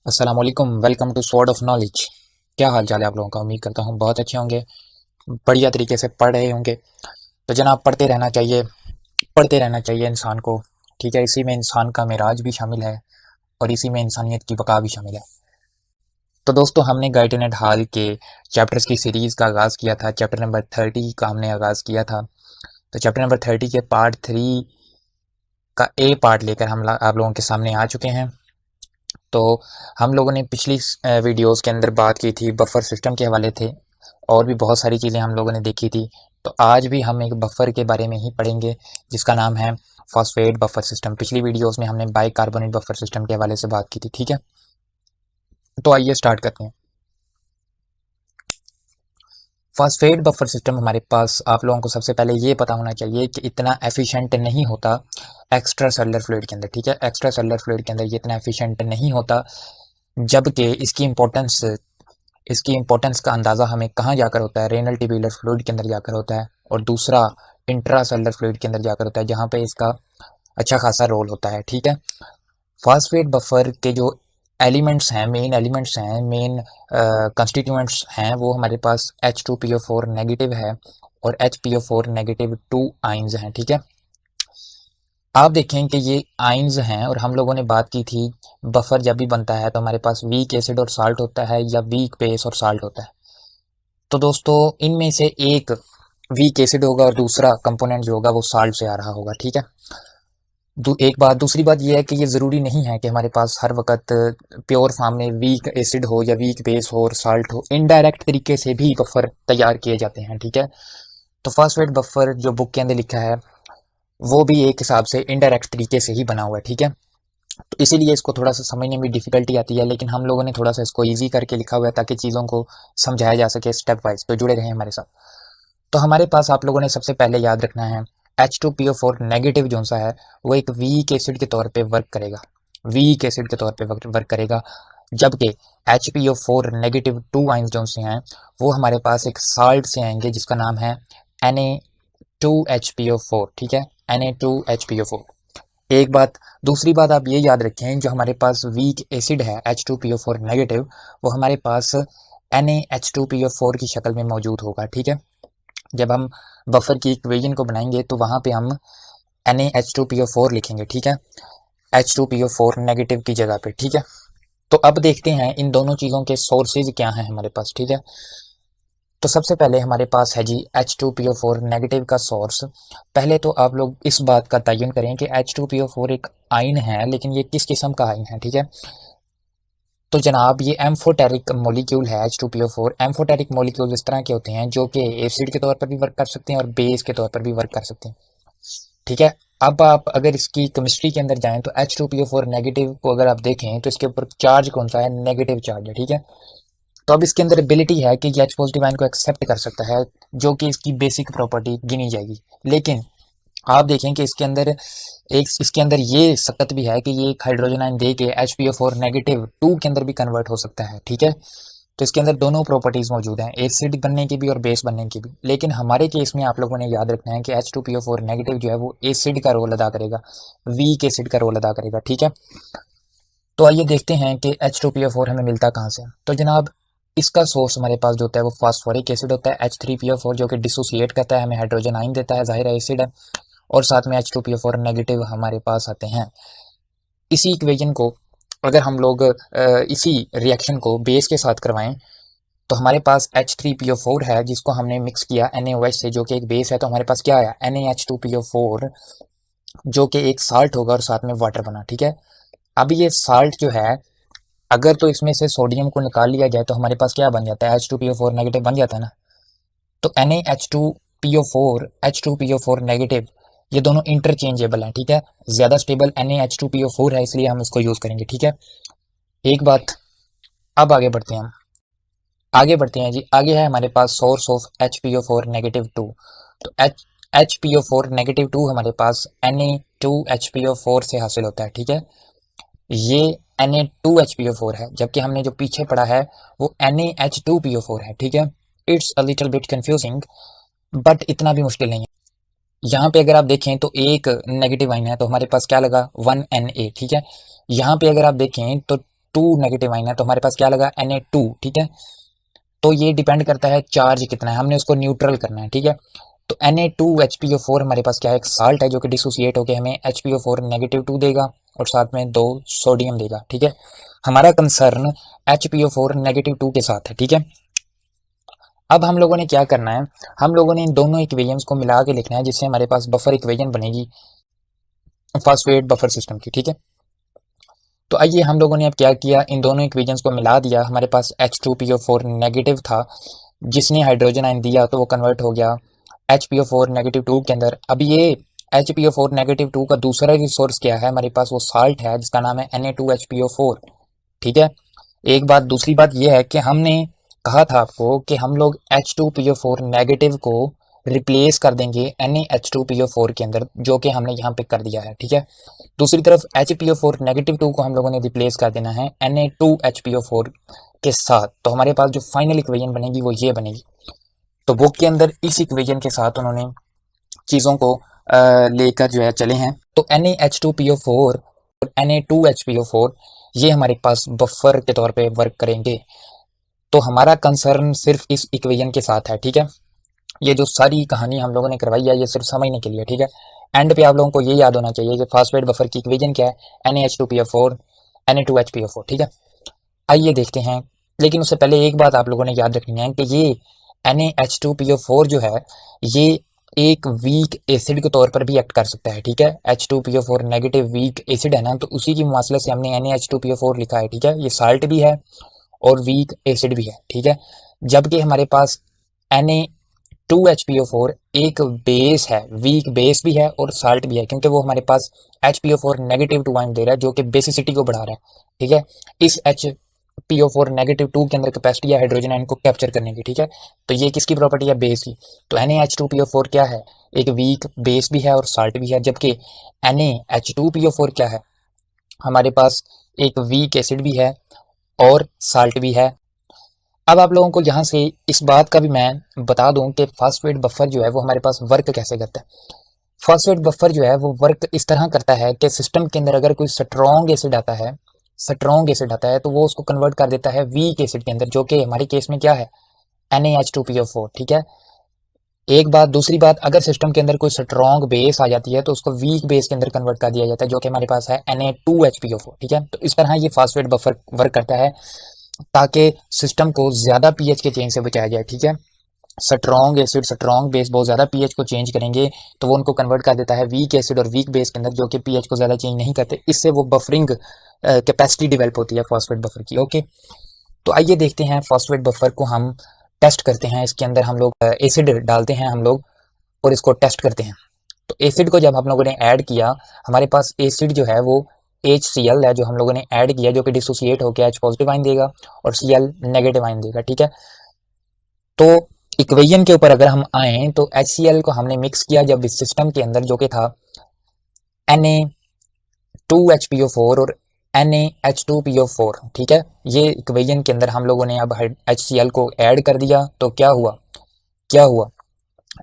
अस्सलाम वालेकुम, welcome to sword of knowledge. क्या हाल चाल है आप लोगों का? उम्मीद करता हूँ बहुत अच्छे होंगे, बढ़िया तरीके से पढ़ रहे होंगे। तो जनाब, पढ़ते रहना चाहिए इंसान को। ठीक है, इसी में इंसान का मिराज भी शामिल है और इसी में इंसानियत की बका भी शामिल है। तो दोस्तों, हमने गाइडेड एंड हाल के चैप्टर्स की सीरीज़ का आगाज़ किया था। चैप्टर नंबर 30 का हमने आगाज़ किया था। तो चैप्टर नंबर 30 के पार्ट 3 का ए पार्ट लेकर हम आप लोगों के सामने आ चुके हैं। तो हम लोगों ने पिछली वीडियोस के अंदर बात की थी बफर सिस्टम के हवाले थे, और भी बहुत सारी चीज़ें हम लोगों ने देखी थी। तो आज भी हम एक बफर के बारे में ही पढ़ेंगे जिसका नाम है फॉस्फेट बफर सिस्टम। पिछली वीडियोस में हमने बाइकार्बोनेट बफर सिस्टम के हवाले से बात की थी। ठीक है, तो आइए स्टार्ट करते हैं। फॉस्फेट बफर सिस्टम हमारे पास, आप लोगों को सबसे पहले ये पता होना चाहिए कि इतना एफिशिएंट नहीं होता एक्स्ट्रा सेलुलर फ्लूइड के अंदर। ठीक है, एक्स्ट्रा सेलुलर फ्लूइड के अंदर ये इतना एफिशिएंट नहीं होता, जबकि इसकी इम्पोर्टेंस का अंदाज़ा हमें कहाँ जाकर होता है? रेनल ट्यूबुलर फ्लूइड के अंदर जाकर होता है, और दूसरा इंट्रासेलुलर फ्लूइड के अंदर जाकर होता है, जहाँ पे इसका अच्छा खासा रोल होता है। ठीक है, फॉस्फेट बफर के जो एलिमेंट्स हैं, मेन कंस्टिट्यूएंट्स हैं, वो हमारे पास H2PO4 नेगेटिव है और HPO4 नेगेटिव 2 आइंस हैं। ठीक है, आप देखें कि ये आइंस हैं, और हम लोगों ने बात की थी बफर जब भी बनता है तो हमारे पास वीक एसिड और साल्ट होता है, या वीक बेस और साल्ट होता है। तो दोस्तों, इनमें से एक वीक एसिड होगा और दूसरा कंपोनेंट जो होगा वो साल्ट से आ रहा होगा। ठीक है, एक बात, दूसरी बात यह है कि ये ज़रूरी नहीं है कि हमारे पास हर वक्त प्योर फॉर्म में वीक एसिड हो या वीक बेस हो और साल्ट हो। इनडायरेक्ट तरीके से भी बफर तैयार किए जाते हैं। ठीक है, तो फॉस्फेट बफर जो बुक के अंदर लिखा है वो भी एक हिसाब से इनडायरेक्ट तरीके से ही बना हुआ है। ठीक है, तो इसीलिए इसको थोड़ा सा समझने में डिफिकल्टी आती है, लेकिन हम लोगों ने थोड़ा सा इसको ईजी करके लिखा हुआ है ताकि चीज़ों को समझाया जा सके स्टेप वाइज। तो जुड़े रहें हमारे साथ। तो हमारे पास आप लोगों ने सबसे पहले याद रखना है, H2PO4 नेगेटिव जो सा है वो एक वीक एसिड के तौर पे वर्क करेगा, वीक एसिड के तौर पे वर्क करेगा। जबकि HPO4 नेगेटिव 2 आइंस जो से हैं वो हमारे पास एक साल्ट से आएंगे जिसका नाम है Na2HPO4। ठीक है, Na2HPO4। एक बात, दूसरी बात आप ये याद रखें, जो हमारे पास वीक एसिड है H2PO4 नेगेटिव, वो हमारे पास NaH2PO4 की शक्ल में मौजूद होगा। ठीक है, जब हम बफर की इक्वेशन को बनाएंगे तो वहाँ पे हम NaH2PO4 लिखेंगे। ठीक है, H2PO4 नेगेटिव की जगह पे। ठीक है, तो अब देखते हैं इन दोनों चीज़ों के सोर्सेज क्या हैं हमारे पास। ठीक है, तो सबसे पहले हमारे पास है जी H2PO4 नेगेटिव का सोर्स। पहले तो आप लोग इस बात का तयन करें कि H2PO4 एक आयन है, लेकिन ये किस किस्म का आयन है। ठीक है, तो जनाब, ये एम्फोटेरिक मॉलिक्यूल है। H2PO4 एम्फोटेरिक मॉलिक्यूल इस तरह के होते हैं जो कि एसिड के तौर पर भी वर्क कर सकते हैं और बेस के तौर पर भी वर्क कर सकते हैं। ठीक है, अब आप अगर इसकी केमिस्ट्री के अंदर जाएं तो H2PO4 नेगेटिव को अगर आप देखें तो इसके ऊपर चार्ज कौन सा है? नेगेटिव चार्ज है। ठीक है, तो अब इसके अंदर एबिलिटी है कि ये H पॉजिटिव आयन को एक्सेप्ट कर सकता है, जो कि इसकी बेसिक प्रॉपर्टी गिनी जाएगी। लेकिन आप देखें कि इसके अंदर ये सकत भी है कि ये एक हाइड्रोजन आयन दे के HPO4 नेगेटिव 2 के अंदर भी कन्वर्ट हो सकता है। ठीक है, तो इसके अंदर दोनों प्रॉपर्टीज मौजूद हैं, एसिड बनने की भी और बेस बनने की भी। लेकिन हमारे केस में आप लोगों ने याद रखना है कि H2PO4 नेगेटिव जो है वो एसिड का रोल अदा करेगा, वीक एसिड का रोल अदा करेगा। ठीक है, तो आइए देखते हैं कि H2PO4 हमें मिलता कहाँ से। तो जनाब, इसका सोर्स हमारे पास जो होता है वो फास्फोरिक एसिड होता है H3PO4, जो कि डिसोसिएट करता है, हमें हाइड्रोजन आयन देता है, जाहिर है एसिड है। और साथ में H2PO4 नेगेटिव हमारे पास आते हैं। इसी इक्वेशन को अगर हम लोग इसी रिएक्शन को बेस के साथ करवाएं तो हमारे पास H3PO4 है जिसको हमने मिक्स किया NaOH से, जो कि एक बेस है। तो हमारे पास क्या आया? NaH2PO4, जो कि एक साल्ट होगा और साथ में वाटर बना। ठीक है, अब ये साल्ट जो है, अगर तो इसमें से सोडियम को निकाल लिया जाए तो हमारे पास क्या बन जाता है? H2PO4 नेगेटिव बन जाता है ना। तो NaH2PO4 H2PO4 नेगेटिव, ये दोनों इंटरचेंजेबल हैं। ठीक है, ज़्यादा स्टेबल NaH2PO4 है, इसलिए हम इसको यूज़ करेंगे। ठीक है, एक बात। अब आगे बढ़ते हैं जी। आगे है हमारे पास सोर्स ऑफ HPO4 नेगेटिव 2। तो HPO4 नेगेटिव 2 हमारे पास Na2HPO4 से हासिल होता है। ठीक है, ये Na2HPO4 है, जबकि हमने जो पीछे पढ़ा है वो NaH2PO4 है। ठीक है, it's a little bit confusing, but इतना भी मुश्किल नहीं है। यहाँ पे अगर आप देखें तो एक नेगेटिव आइन है, तो हमारे पास क्या लगा? 1Na। ठीक है, यहाँ पे अगर आप देखें तो 2 नेगेटिव आइन है तो हमारे पास क्या लगा Na2, ठीक है। तो ये डिपेंड करता है चार्ज कितना है, हमने उसको न्यूट्रल करना है, ठीक है। तो Na2HPO4 हमारे पास क्या है, एक साल्ट है जो कि डिसोसिएट होकर हमें HPO4 -2 देगा और साथ में 2 सोडियम देगा, ठीक है। हमारा कंसर्न HPO4 -2 के साथ है, ठीक है। अब हम लोगों ने क्या करना है, हम लोगों ने इन दोनों इक्वेशंस को मिला के लिखना है जिससे हमारे पास बफर इक्वेशन बनेगी फॉस्फेट बफर सिस्टम की, ठीक है। तो आइए हम लोगों ने अब क्या किया, इन दोनों इक्वेशंस को मिला दिया। हमारे पास H2PO4 नेगेटिव था, जिसने हाइड्रोजन आयन दिया तो वो कन्वर्ट हो गया HPO4 -2 के अंदर। अब ये HPO4 -2 का दूसरा रिसोर्स क्या है हमारे पास, वो साल्ट है जिसका नाम है Na2HPO4, ठीक है। एक बात, दूसरी बात ये है कि हमने कहा था आपको कि हम लोग H2PO4 नेगेटिव को रिप्लेस कर देंगे NaH2PO4 के अंदर, जो कि हमने यहाँ पे कर दिया है, ठीक है। दूसरी तरफ HPO4 -2 को हम लोगों ने रिप्लेस कर देना है Na2HPO4 के साथ। तो हमारे पास जो फाइनल इक्वेशन बनेगी वो ये बनेगी। तो बुक के अंदर इस इक्वेशन के साथ उन्होंने चीज़ों को लेकर जो है चले हैं। तो NaH2PO4 और Na2HPO4 ये हमारे पास बफर के तौर पे वर्क करेंगे। तो हमारा कंसर्न सिर्फ इस इक्वेशन के साथ है, ठीक है। ये जो सारी कहानी हम लोगों ने करवाई है ये सिर्फ समझने के लिए, ठीक है। एंड पे आप लोगों को ये याद होना चाहिए कि फॉस्फेट बफर की इक्वेशन क्या है, NaH2PO4 Na2HPO4, ठीक है। आइए देखते हैं, लेकिन उससे पहले एक बात आप लोगों ने याद रखनी है कि ये NaH2PO4 जो है ये एक वीक एसिड के तौर पर भी एक्ट कर सकता है, ठीक है। H2PO4 नेगेटिव वीक एसिड है ना, तो उसी की मुआसले से हमने NaH2PO4 लिखा है, ठीक है। ये साल्ट भी है और वीक एसिड भी है, ठीक है। जबकि हमारे पास Na2HPO4 एक बेस है, वीक बेस भी है और साल्ट भी है, क्योंकि वो हमारे पास HPO4 -2 आयन दे रहा है जो कि बेसिसिटी को बढ़ा रहा है, ठीक है। इस HPO4 -2 के अंदर कैपेसिटी है हाइड्रोजन आयन को कैप्चर करने की, ठीक है। तो ये किसकी प्रॉपर्टी है, बेस की। तो NaH2PO4 क्या है, एक वीक बेस भी है और साल्ट भी है। जबकि NaH2PO4 क्या है, हमारे पास एक वीक एसिड भी है और साल्ट भी है। अब आप लोगों को यहाँ से इस बात का भी मैं बता दूं कि फॉस्फेट बफर जो है वो हमारे पास वर्क कैसे करता है। फॉस्फेट बफर जो है वो वर्क इस तरह करता है कि सिस्टम के अंदर अगर कोई स्ट्रॉन्ग एसिड आता है, तो वो उसको कन्वर्ट कर देता है वीक एसिड के अंदर, जो कि हमारे केस में क्या है, NaH2PO4, ठीक है। एक बात, दूसरी बात, अगर सिस्टम के अंदर कोई स्ट्रॉन्ग बेस आ जाती है तो उसको वीक बेस के अंदर कन्वर्ट कर दिया जाता है, जो कि हमारे पास है Na2HPO4, ठीक है। तो इस तरह ये फॉस्फेट बफर वर्क करता है ताकि सिस्टम को ज़्यादा पीएच के चेंज से बचाया जाए, ठीक है। स्ट्रॉन्ग एसिड, स्ट्रॉन्ग बेस बहुत ज़्यादा पीएच को चेंज करेंगे तो वो उनको कन्वर्ट कर देता है वीक एसिड और वीक बेस के अंदर, जो कि पीएच को ज़्यादा चेंज नहीं करते। इससे वो बफरिंग कैपेसिटी डेवलप होती है फॉस्फेट बफर की, ओके। तो आइए देखते हैं फॉस्फेट बफर को हम टेस्ट करते हैं। इसके अंदर हम लोग एसिड डालते हैं हम लोग और इसको टेस्ट करते हैं। तो एसिड को जब हम लोगों ने ऐड किया, हमारे पास एसिड जो है वो HCl है जो हम लोगों ने ऐड किया, जो कि डिसोसिएट होकर H पॉजिटिव आइन देगा और Cl नेगेटिव आइन देगा, ठीक है। तो इक्वेशन के ऊपर अगर हम आए तो HCl को हमने मिक्स किया जब इस सिस्टम के अंदर, जो कि था Na2HPO4 और NaH2PO4, ठीक है। ये इक्वेशन के अंदर हम लोगों ने अब HCl को ऐड कर दिया तो क्या हुआ,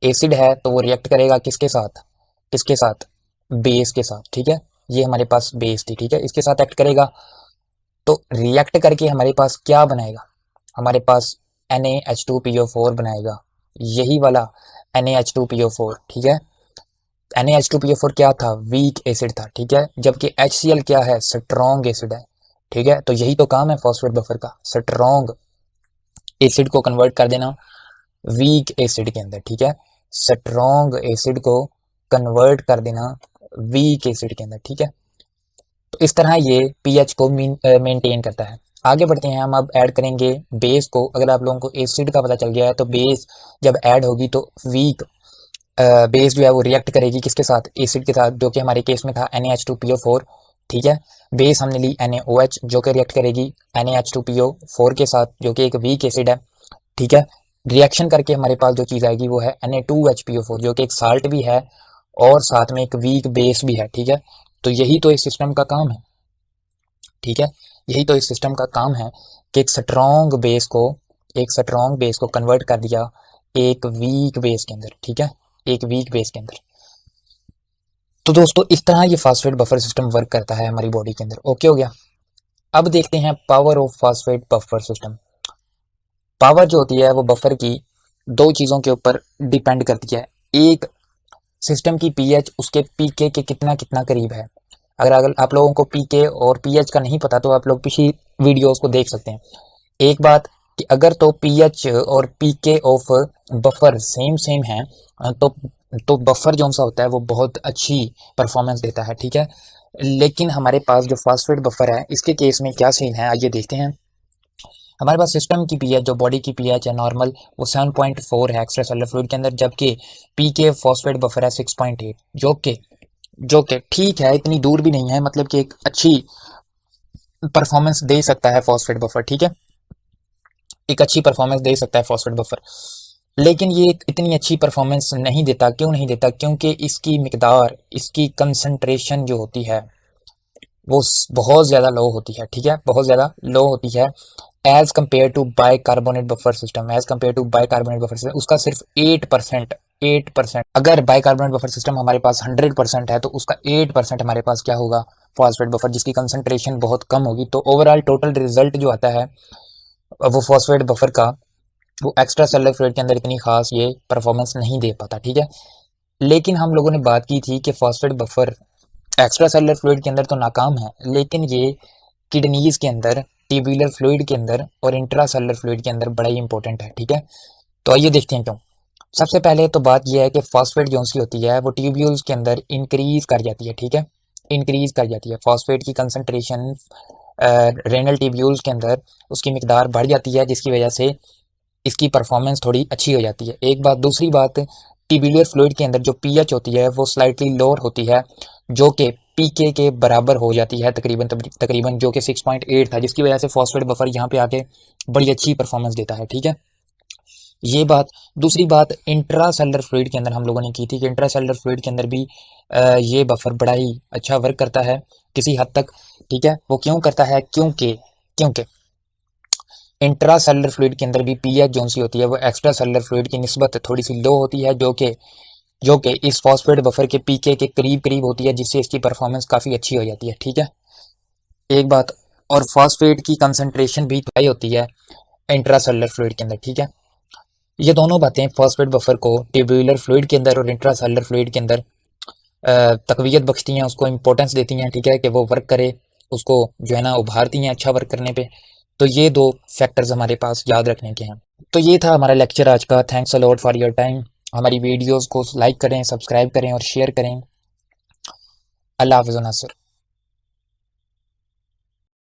एसिड है तो वो रिएक्ट करेगा किसके साथ, बेस के साथ, ठीक है। ये हमारे पास बेस थी, ठीक है, इसके साथ एक्ट करेगा तो रिएक्ट करके हमारे पास क्या बनाएगा, हमारे पास NaH2PO4 बनाएगा, यही वाला NaH2PO4, ठीक है। NaH2PO4 क्या था, वीक एसिड था, ठीक है। जबकि HCl क्या है, स्ट्रॉन्ग एसिड है, ठीक है। तो यही तो काम है फॉस्फेट बफर का, स्ट्रॉन्ग एसिड को कन्वर्ट कर देना वीक एसिड के अंदर, ठीक है। स्ट्रॉन्ग एसिड को कन्वर्ट कर देना वीक एसिड के अंदर, ठीक है। तो इस तरह ये पीएच को मेंटेन करता है। आगे बढ़ते हैं, हम अब ऐड करेंगे बेस को। अगर आप लोगों को एसिड का पता चल गया है तो बेस जब ऐड होगी तो वीक बेस जो है वो रिएक्ट करेगी किसके साथ, एसिड के साथ, जो कि हमारे केस में था NaH2PO4, ठीक है। बेस हमने ली NaOH जो कि रिएक्ट करेगी NaH2PO4 के साथ, जो कि एक वीक एसिड है, ठीक है। रिएक्शन करके हमारे पास जो चीज़ आएगी वो है Na2HPO4, जो कि एक साल्ट भी है और साथ में एक वीक बेस भी है, ठीक है। तो यही तो इस सिस्टम का काम है, ठीक है। यही तो इस सिस्टम का काम है कि एक स्ट्रॉन्ग बेस को कन्वर्ट कर दिया एक वीक बेस के अंदर, ठीक है, एक वीक बेस के अंदर। तो दोस्तों इस तरह ये फॉस्फेट बफर सिस्टम वर्क करता है हमारी बॉडी के अंदर, ओके हो गया। अब देखते हैं power of phosphate buffer system. Power जो होती है वो बफर की दो चीज़ों के ऊपर डिपेंड करती है। एक, सिस्टम की पीएच उसके पीके के कितना कितना करीब है। अगर आप लोगों को पीके और पीएच का नहीं पता तो आप लोग पिछली वीडियोस को देख सकते हैं। एक बात कि अगर तो पीएच और पीके ऑफ बफर सेम सेम है तो बफर जो सा होता है वो बहुत अच्छी परफॉर्मेंस देता है, ठीक है। लेकिन हमारे पास जो फॉस्फेट बफर है इसके केस में क्या सीन है आइए देखते हैं। हमारे पास सिस्टम की पीएच जो बॉडी की पीएच है नॉर्मल वो 7.4 है एक्स्ट्रा सेलुलर फ्लूइड के अंदर, जबकि पीके फॉस्फेट बफर है 6.8, जो कि ठीक है, इतनी दूर भी नहीं है, मतलब कि एक अच्छी परफॉर्मेंस दे सकता है फॉस्फेट बफर, ठीक है, एक अच्छी परफॉर्मेंस दे सकता है फॉस्फेट बफर। लेकिन ये इतनी अच्छी परफॉर्मेंस नहीं देता। क्यों नहीं देता? क्योंकि इसकी मिकदार, इसकी कंसंट्रेशन जो होती है वो बहुत ज़्यादा लो होती है, ठीक है, बहुत ज़्यादा लो होती है as compared to bicarbonate buffer system. As compared to bicarbonate buffer system उसका सिर्फ 8%। अगर बाइकार्बोनेट बफर सिस्टम हमारे पास 100% है तो उसका 8% हमारे पास क्या होगा? फॉस्फेट बफर, जिसकी कंसंट्रेशन बहुत कम होगी। तो ओवरऑल टोटल रिजल्ट जो आता है वो फॉस्फेट बफर का वो एक्स्ट्रा सेलुलर फ्लूइड के अंदर इतनी खास ये परफॉर्मेंस नहीं दे पाता, ठीक है। लेकिन हम लोगों ने बात की थी कि phosphate buffer extra cellular fluid के अंदर तो नाकाम है, लेकिन ये किडनीज के अंदर, ट्यूब्यूलर फ्लूइड के अंदर और इंट्रा सेलुलर फ्लूइड के अंदर बड़ा ही इंपॉर्टेंट है, ठीक है। तो आइए देखते हैं क्यों। सबसे पहले तो बात यह है कि फॉस्फेट जो सी होती है वो ट्यूब्यूल्स के अंदर इंक्रीज कर जाती है, ठीक है, इंक्रीज कर जाती है। फॉस्फेट की कंसंट्रेशन रेनल ट्यूब्यूल्स के अंदर उसकी मिकदार बढ़ जाती है, जिसकी वजह से इसकी परफॉर्मेंस थोड़ी अच्छी हो जाती है। एक बात। दूसरी बात, ट्यूब्यूलर फ्लूइड के अंदर जो पीएच होती है वो स्लाइटली लोअर होती है, जो कि पीके के बराबर हो जाती है तकरीबन, जो कि 6.8 था, जिसकी वजह से फॉस्फेट बफर यहाँ पे आके बड़ी अच्छी परफॉर्मेंस देता है, ठीक है, ये बात। दूसरी बात, इंट्रा सेलुलर फ्लूइड के अंदर हम लोगों ने की थी कि इंट्रा सेलुलर फ्लूइड के अंदर भी ये बफर बड़ा ही अच्छा वर्क करता है किसी हद तक, ठीक है। वो क्यों करता है? क्योंकि इंट्रा सेलुलर फ्लूइड के अंदर भी पीएच जो सी होती है वो एक्स्ट्रा सेलुलर फ्लूइड की निस्बत थोड़ी सी लो होती है, जो कि इस फॉस्फेट बफर के पीके के करीब करीब होती है, जिससे इसकी परफॉर्मेंस काफ़ी अच्छी हो जाती है, ठीक है, एक बात। और फॉस्फेट की कंसंट्रेशन भी हाई होती है इंट्रा सेलुलर फ्लूइड के अंदर, ठीक है। ये दोनों बातें फॉस्फेट बफर को ट्यूब्यूलर फ्लूइड के अंदर और इंट्रा सेलुलर फ्लूइड के अंदर तकवीत बख्शती हैं, उसको इंपॉर्टेंस देती हैं, ठीक है, कि वो वर्क करे, उसको जो है ना उभारती हैं अच्छा वर्क करने पे। तो ये दो फैक्टर्स हमारे पास याद रखने के हैं। तो ये था हमारा लेक्चर आज का। Thanks a lot for your time. हमारी वीडियोस को लाइक करें, सब्सक्राइब करें और शेयर करें। अल्लाह हाफ़िज़ नासिर।